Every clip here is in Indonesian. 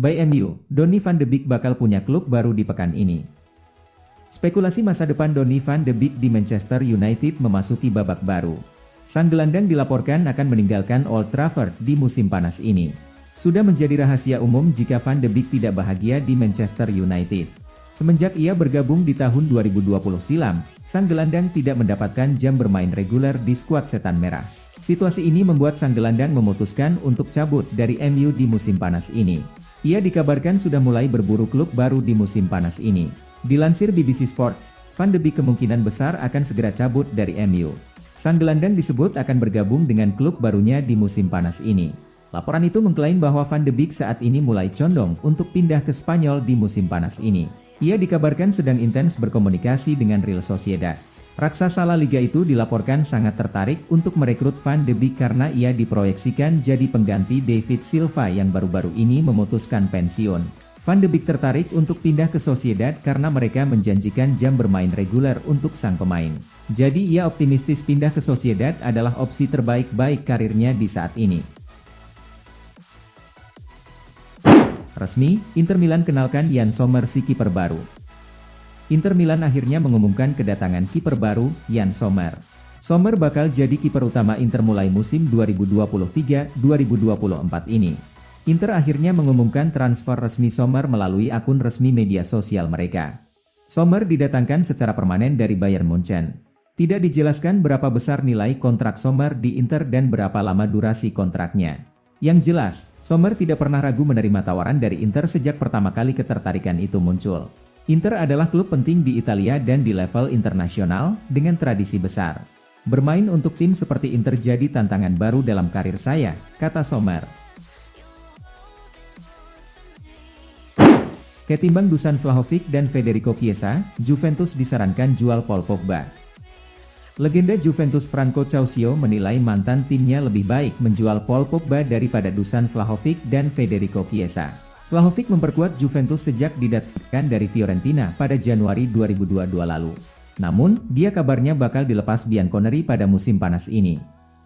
by MU, Donny van de Beek bakal punya klub baru di pekan ini. Spekulasi masa depan Donny van de Beek di Manchester United memasuki babak baru. Sang gelandang dilaporkan akan meninggalkan Old Trafford di musim panas ini. Sudah menjadi rahasia umum jika Van de Beek tidak bahagia di Manchester United. Semenjak ia bergabung di tahun 2020 silam, sang gelandang tidak mendapatkan jam bermain reguler di skuad Setan Merah. Situasi ini membuat sang gelandang memutuskan untuk cabut dari MU di musim panas ini. Ia dikabarkan sudah mulai berburu klub baru di musim panas ini. Dilansir BBC Sports, Van de Beek kemungkinan besar akan segera cabut dari MU. Sang gelandang disebut akan bergabung dengan klub barunya di musim panas ini. Laporan itu mengklaim bahwa Van de Beek saat ini mulai condong untuk pindah ke Spanyol di musim panas ini. Ia dikabarkan sedang intens berkomunikasi dengan Real Sociedad. Raksasa La Liga itu dilaporkan sangat tertarik untuk merekrut Van de Beek karena ia diproyeksikan jadi pengganti David Silva yang baru-baru ini memutuskan pensiun. Van de Beek tertarik untuk pindah ke Sociedad karena mereka menjanjikan jam bermain reguler untuk sang pemain. Jadi ia optimistis pindah ke Sociedad adalah opsi terbaik karirnya di saat ini. Resmi, Inter Milan kenalkan Yann Sommer si kiper baru. Inter Milan akhirnya mengumumkan kedatangan kiper baru, Yann Sommer. Sommer bakal jadi kiper utama Inter mulai musim 2023-2024 ini. Inter akhirnya mengumumkan transfer resmi Sommer melalui akun resmi media sosial mereka. Sommer didatangkan secara permanen dari Bayern Munchen. Tidak dijelaskan berapa besar nilai kontrak Sommer di Inter dan berapa lama durasi kontraknya. Yang jelas, Sommer tidak pernah ragu menerima tawaran dari Inter sejak pertama kali ketertarikan itu muncul. Inter adalah klub penting di Italia dan di level internasional, dengan tradisi besar. Bermain untuk tim seperti Inter jadi tantangan baru dalam karir saya, kata Sommer. Ketimbang Dusan Vlahovic dan Federico Chiesa, Juventus disarankan jual Paul Pogba. Legenda Juventus Franco Calcio menilai mantan timnya lebih baik menjual Paul Pogba daripada Dusan Vlahovic dan Federico Chiesa. Vlahovic memperkuat Juventus sejak didatangkan dari Fiorentina pada Januari 2022 lalu. Namun, dia kabarnya bakal dilepas Bianconeri pada musim panas ini.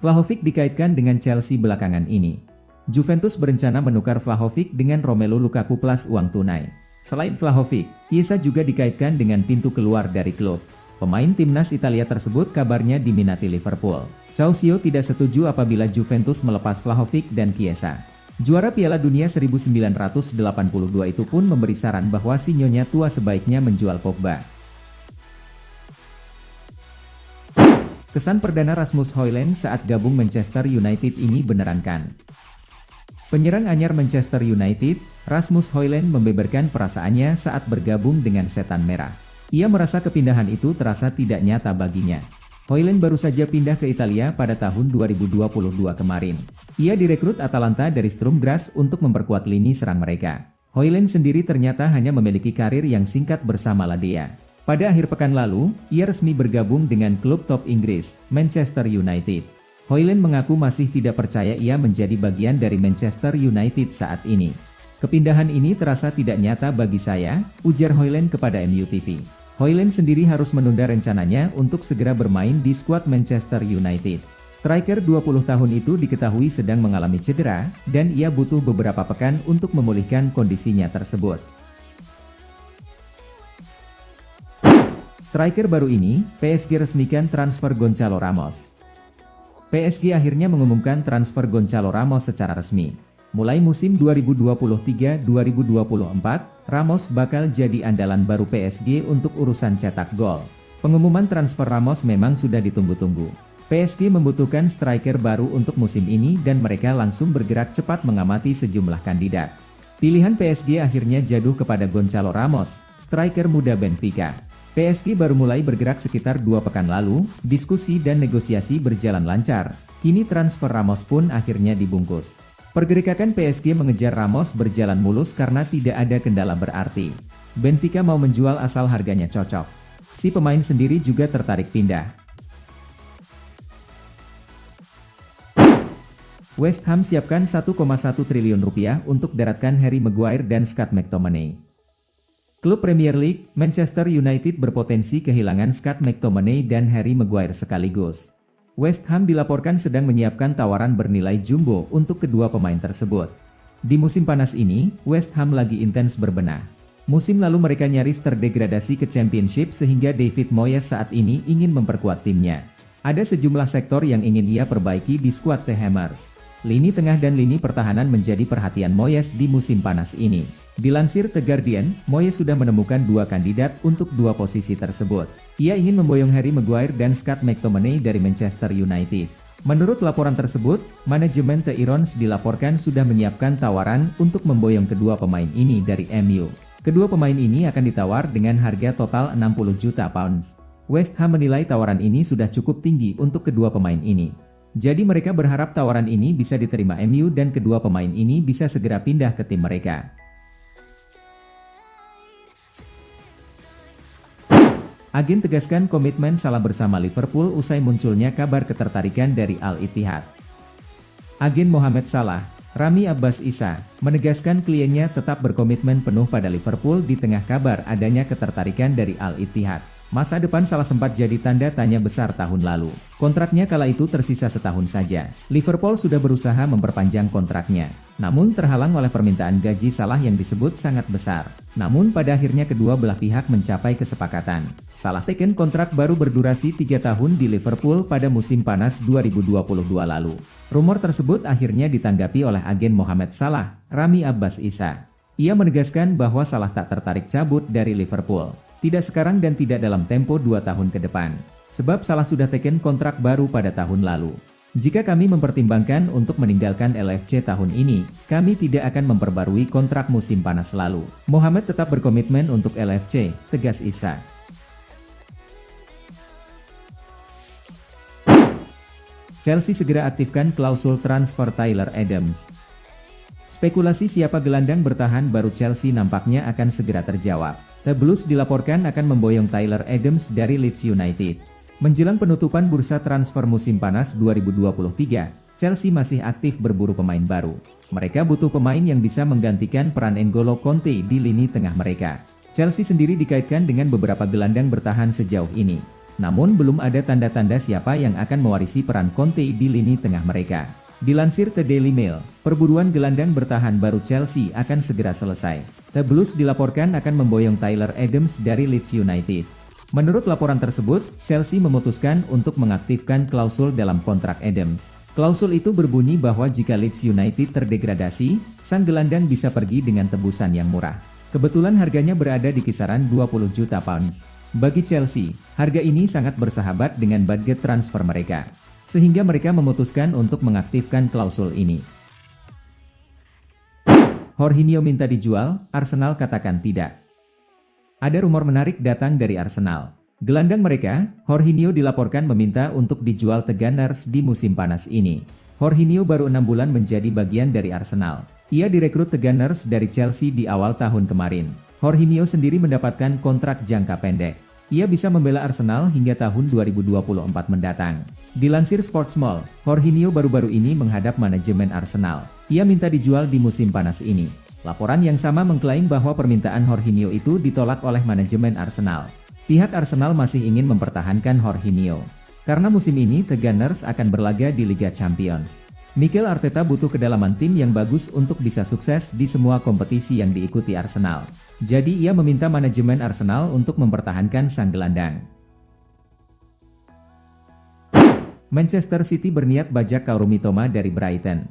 Vlahovic dikaitkan dengan Chelsea belakangan ini. Juventus berencana menukar Vlahovic dengan Romelu Lukaku plus uang tunai. Selain Vlahovic, Chiesa juga dikaitkan dengan pintu keluar dari klub. Pemain timnas Italia tersebut kabarnya diminati Liverpool. Calcio tidak setuju apabila Juventus melepas Vlahovic dan Chiesa. Juara Piala Dunia 1982 itu pun memberi saran bahwa si nyonya tua sebaiknya menjual Pogba. Kesan perdana Rasmus Højlund saat gabung Manchester United ini beneran kan? Penyerang anyar Manchester United, Rasmus Højlund membeberkan perasaannya saat bergabung dengan Setan Merah. Ia merasa kepindahan itu terasa tidak nyata baginya. Højlund baru saja pindah ke Italia pada tahun 2022 kemarin. Ia direkrut Atalanta dari Sturm Graz untuk memperkuat lini serang mereka. Højlund sendiri ternyata hanya memiliki karir yang singkat bersama Ladea. Pada akhir pekan lalu, ia resmi bergabung dengan klub top Inggris, Manchester United. Højlund mengaku masih tidak percaya ia menjadi bagian dari Manchester United saat ini. Kepindahan ini terasa tidak nyata bagi saya, ujar Højlund kepada MU TV. Højlund sendiri harus menunda rencananya untuk segera bermain di skuad Manchester United. Striker 20 tahun itu diketahui sedang mengalami cedera, dan ia butuh beberapa pekan untuk memulihkan kondisinya tersebut. Striker baru ini, PSG resmikan transfer Gonçalo Ramos. PSG akhirnya mengumumkan transfer Gonçalo Ramos secara resmi. Mulai musim 2023-2024, Ramos bakal jadi andalan baru PSG untuk urusan cetak gol. Pengumuman transfer Ramos memang sudah ditunggu-tunggu. PSG membutuhkan striker baru untuk musim ini dan mereka langsung bergerak cepat mengamati sejumlah kandidat. Pilihan PSG akhirnya jatuh kepada Gonçalo Ramos, striker muda Benfica. PSG baru mulai bergerak sekitar 2 pekan lalu, diskusi dan negosiasi berjalan lancar. Kini transfer Ramos pun akhirnya dibungkus. Pergerakan PSG mengejar Ramos berjalan mulus karena tidak ada kendala berarti. Benfica mau menjual asal harganya cocok. Si pemain sendiri juga tertarik pindah. West Ham siapkan 1,1 triliun rupiah untuk daratkan Harry Maguire dan Scott McTominay. Klub Premier League, Manchester United berpotensi kehilangan Scott McTominay dan Harry Maguire sekaligus. West Ham dilaporkan sedang menyiapkan tawaran bernilai jumbo untuk kedua pemain tersebut. Di musim panas ini, West Ham lagi intens berbenah. Musim lalu mereka nyaris terdegradasi ke Championship sehingga David Moyes saat ini ingin memperkuat timnya. Ada sejumlah sektor yang ingin ia perbaiki di skuad The Hammers. Lini tengah dan lini pertahanan menjadi perhatian Moyes di musim panas ini. Dilansir The Guardian, Moyes sudah menemukan dua kandidat untuk dua posisi tersebut. Ia ingin memboyong Harry Maguire dan Scott McTominay dari Manchester United. Menurut laporan tersebut, manajemen The Irons dilaporkan sudah menyiapkan tawaran untuk memboyong kedua pemain ini dari MU. Kedua pemain ini akan ditawar dengan harga total 60 juta pounds. West Ham menilai tawaran ini sudah cukup tinggi untuk kedua pemain ini. Jadi mereka berharap tawaran ini bisa diterima MU dan kedua pemain ini bisa segera pindah ke tim mereka. Agen tegaskan komitmen Salah bersama Liverpool usai munculnya kabar ketertarikan dari Al Ittihad. Agen Mohamed Salah, Rami Abbas Isa, menegaskan kliennya tetap berkomitmen penuh pada Liverpool di tengah kabar adanya ketertarikan dari Al Ittihad. Masa depan Salah sempat jadi tanda tanya besar tahun lalu. Kontraknya kala itu tersisa setahun saja. Liverpool sudah berusaha memperpanjang kontraknya, namun terhalang oleh permintaan gaji Salah yang disebut sangat besar. Namun pada akhirnya kedua belah pihak mencapai kesepakatan. Salah teken kontrak baru berdurasi 3 tahun di Liverpool pada musim panas 2022 lalu. Rumor tersebut akhirnya ditanggapi oleh agen Mohamed Salah, Rami Abbas Isa. Ia menegaskan bahwa Salah tak tertarik cabut dari Liverpool. Tidak sekarang dan tidak dalam tempo 2 tahun ke depan. Sebab Salah sudah teken kontrak baru pada tahun lalu. Jika kami mempertimbangkan untuk meninggalkan LFC tahun ini, kami tidak akan memperbarui kontrak musim panas lalu. Mohamed tetap berkomitmen untuk LFC, tegas Isa. Chelsea segera aktifkan klausul transfer Tyler Adams. Spekulasi siapa gelandang bertahan baru Chelsea nampaknya akan segera terjawab. The Blues dilaporkan akan memboyong Tyler Adams dari Leeds United. Menjelang penutupan bursa transfer musim panas 2023, Chelsea masih aktif berburu pemain baru. Mereka butuh pemain yang bisa menggantikan peran N'Golo Conte di lini tengah mereka. Chelsea sendiri dikaitkan dengan beberapa gelandang bertahan sejauh ini. Namun belum ada tanda-tanda siapa yang akan mewarisi peran Conte di lini tengah mereka. Dilansir The Daily Mail, perburuan gelandang bertahan baru Chelsea akan segera selesai. The Blues dilaporkan akan memboyong Tyler Adams dari Leeds United. Menurut laporan tersebut, Chelsea memutuskan untuk mengaktifkan klausul dalam kontrak Adams. Klausul itu berbunyi bahwa jika Leeds United terdegradasi, sang gelandang bisa pergi dengan tebusan yang murah. Kebetulan harganya berada di kisaran 20 juta pounds. Bagi Chelsea, harga ini sangat bersahabat dengan budget transfer mereka. Sehingga mereka memutuskan untuk mengaktifkan klausul ini. Jorginho minta dijual, Arsenal katakan tidak. Ada rumor menarik datang dari Arsenal. Gelandang mereka, Jorginho dilaporkan meminta untuk dijual The Gunners di musim panas ini. Jorginho baru 6 bulan menjadi bagian dari Arsenal. Ia direkrut The Gunners dari Chelsea di awal tahun kemarin. Jorginho sendiri mendapatkan kontrak jangka pendek. Ia bisa membela Arsenal hingga tahun 2024 mendatang. Dilansir Sportsmall, Jorginho baru-baru ini menghadap manajemen Arsenal. Ia minta dijual di musim panas ini. Laporan yang sama mengklaim bahwa permintaan Jorginho itu ditolak oleh manajemen Arsenal. Pihak Arsenal masih ingin mempertahankan Jorginho. Karena musim ini The Gunners akan berlaga di Liga Champions. Mikel Arteta butuh kedalaman tim yang bagus untuk bisa sukses di semua kompetisi yang diikuti Arsenal. Jadi ia meminta manajemen Arsenal untuk mempertahankan sang gelandang. Manchester City berniat bajak Kaoru Mitoma dari Brighton.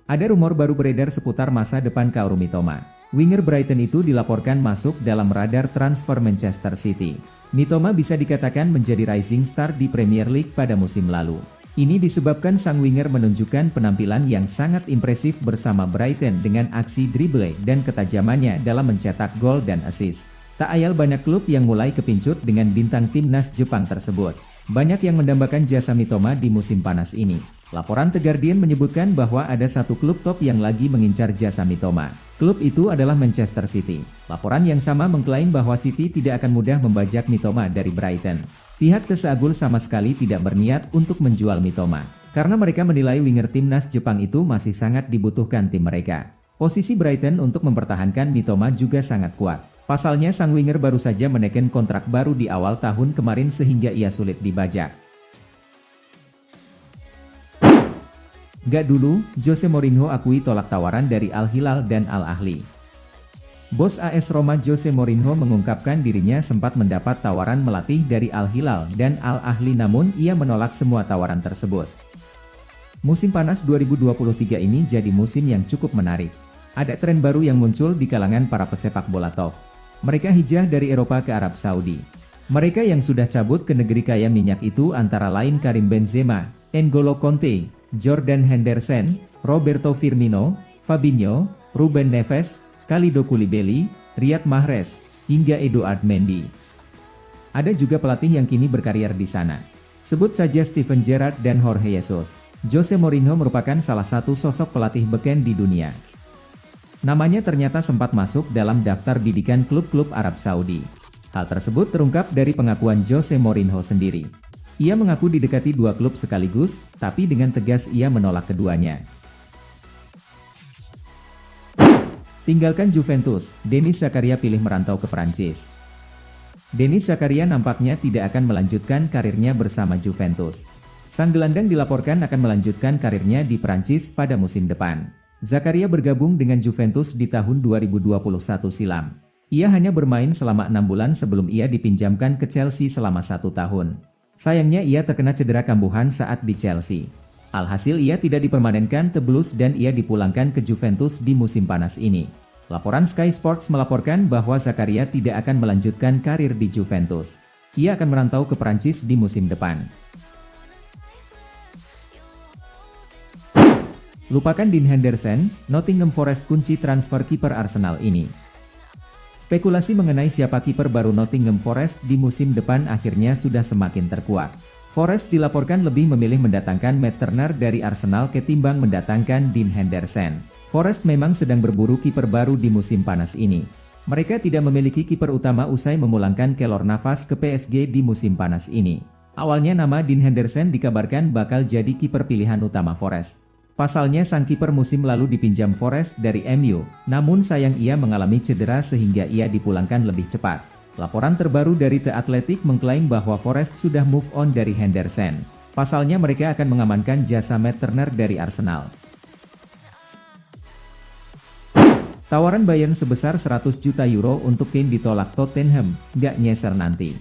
Ada rumor baru beredar seputar masa depan Kaoru Mitoma. Winger Brighton itu dilaporkan masuk dalam radar transfer Manchester City. Mitoma bisa dikatakan menjadi rising star di Premier League pada musim lalu. Ini disebabkan sang winger menunjukkan penampilan yang sangat impresif bersama Brighton dengan aksi dribble dan ketajamannya dalam mencetak gol dan assist. Tak ayal banyak klub yang mulai kepincut dengan bintang timnas Jepang tersebut. Banyak yang mendambakan jasa Mitoma di musim panas ini. Laporan The Guardian menyebutkan bahwa ada satu klub top yang lagi mengincar jasa Mitoma. Klub itu adalah Manchester City. Laporan yang sama mengklaim bahwa City tidak akan mudah membajak Mitoma dari Brighton. Pihak Tesagul sama sekali tidak berniat untuk menjual Mitoma, karena mereka menilai winger timnas Jepang itu masih sangat dibutuhkan tim mereka. Posisi Brighton untuk mempertahankan Mitoma juga sangat kuat. Pasalnya sang winger baru saja menekan kontrak baru di awal tahun kemarin sehingga ia sulit dibajak. Gak dulu, Jose Mourinho akui tolak tawaran dari Al Hilal dan Al Ahly. Bos AS Roma Jose Mourinho mengungkapkan dirinya sempat mendapat tawaran melatih dari Al Hilal dan Al Ahly, namun ia menolak semua tawaran tersebut. Musim panas 2023 ini jadi musim yang cukup menarik. Ada tren baru yang muncul di kalangan para pesepak bola top. Mereka hijrah dari Eropa ke Arab Saudi. Mereka yang sudah cabut ke negeri kaya minyak itu antara lain Karim Benzema, N'Golo Kanté, Jordan Henderson, Roberto Firmino, Fabinho, Ruben Neves, Kalidou Koulibaly, Riyad Mahrez, hingga Edouard Mendy. Ada juga pelatih yang kini berkarir di sana. Sebut saja Steven Gerrard dan Jorge Jesus. Jose Mourinho merupakan salah satu sosok pelatih beken di dunia. Namanya ternyata sempat masuk dalam daftar didikan klub-klub Arab Saudi. Hal tersebut terungkap dari pengakuan Jose Mourinho sendiri. Ia mengaku didekati dua klub sekaligus, tapi dengan tegas ia menolak keduanya. Tinggalkan Juventus, Denis Zakaria pilih merantau ke Prancis. Denis Zakaria nampaknya tidak akan melanjutkan karirnya bersama Juventus. Sang gelandang dilaporkan akan melanjutkan karirnya di Prancis pada musim depan. Zakaria bergabung dengan Juventus di tahun 2021 silam. Ia hanya bermain selama 6 bulan sebelum ia dipinjamkan ke Chelsea selama 1 tahun. Sayangnya ia terkena cedera kambuhan saat di Chelsea. Alhasil ia tidak dipermanenkan ke Blues dan ia dipulangkan ke Juventus di musim panas ini. Laporan Sky Sports melaporkan bahwa Zakaria tidak akan melanjutkan karir di Juventus. Ia akan merantau ke Prancis di musim depan. Lupakan Dean Henderson, Nottingham Forest kunci transfer kiper Arsenal ini. Spekulasi mengenai siapa kiper baru Nottingham Forest di musim depan akhirnya sudah semakin terkuat. Forest dilaporkan lebih memilih mendatangkan Matt Turner dari Arsenal ketimbang mendatangkan Dean Henderson. Forest memang sedang berburu kiper baru di musim panas ini. Mereka tidak memiliki kiper utama usai memulangkan Keylor Navas ke PSG di musim panas ini. Awalnya nama Dean Henderson dikabarkan bakal jadi kiper pilihan utama Forest. Pasalnya sang kiper musim lalu dipinjam Forest dari MU, namun sayang ia mengalami cedera sehingga ia dipulangkan lebih cepat. Laporan terbaru dari The Athletic mengklaim bahwa Forest sudah move on dari Henderson. Pasalnya mereka akan mengamankan jasa Matt Turner dari Arsenal. Tawaran Bayern sebesar 100 juta euro untuk Kane ditolak Tottenham, nggak nyeser nanti.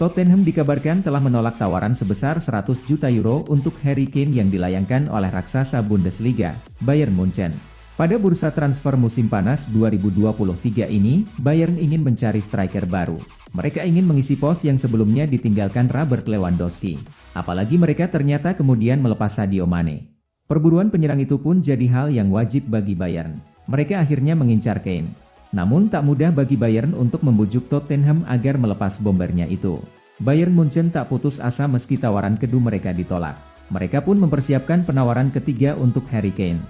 Tottenham dikabarkan telah menolak tawaran sebesar 100 juta euro untuk Harry Kane yang dilayangkan oleh raksasa Bundesliga, Bayern Munchen. Pada bursa transfer musim panas 2023 ini, Bayern ingin mencari striker baru. Mereka ingin mengisi pos yang sebelumnya ditinggalkan Robert Lewandowski. Apalagi mereka ternyata kemudian melepas Sadio Mane. Perburuan penyerang itu pun jadi hal yang wajib bagi Bayern. Mereka akhirnya mengincar Kane. Namun tak mudah bagi Bayern untuk membujuk Tottenham agar melepas bombernya itu. Bayern Munchen tak putus asa meski tawaran kedua mereka ditolak. Mereka pun mempersiapkan penawaran ketiga untuk Harry Kane.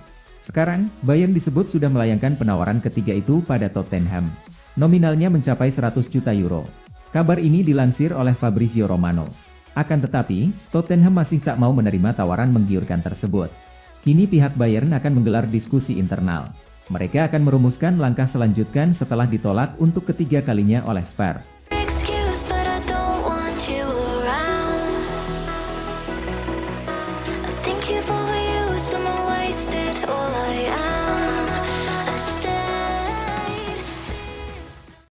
Sekarang, Bayern disebut sudah melayangkan penawaran ketiga itu pada Tottenham. Nominalnya mencapai 100 juta euro. Kabar ini dilansir oleh Fabrizio Romano. Akan tetapi, Tottenham masih tak mau menerima tawaran menggiurkan tersebut. Kini pihak Bayern akan menggelar diskusi internal. Mereka akan merumuskan langkah selanjutnya setelah ditolak untuk ketiga kalinya oleh Spurs.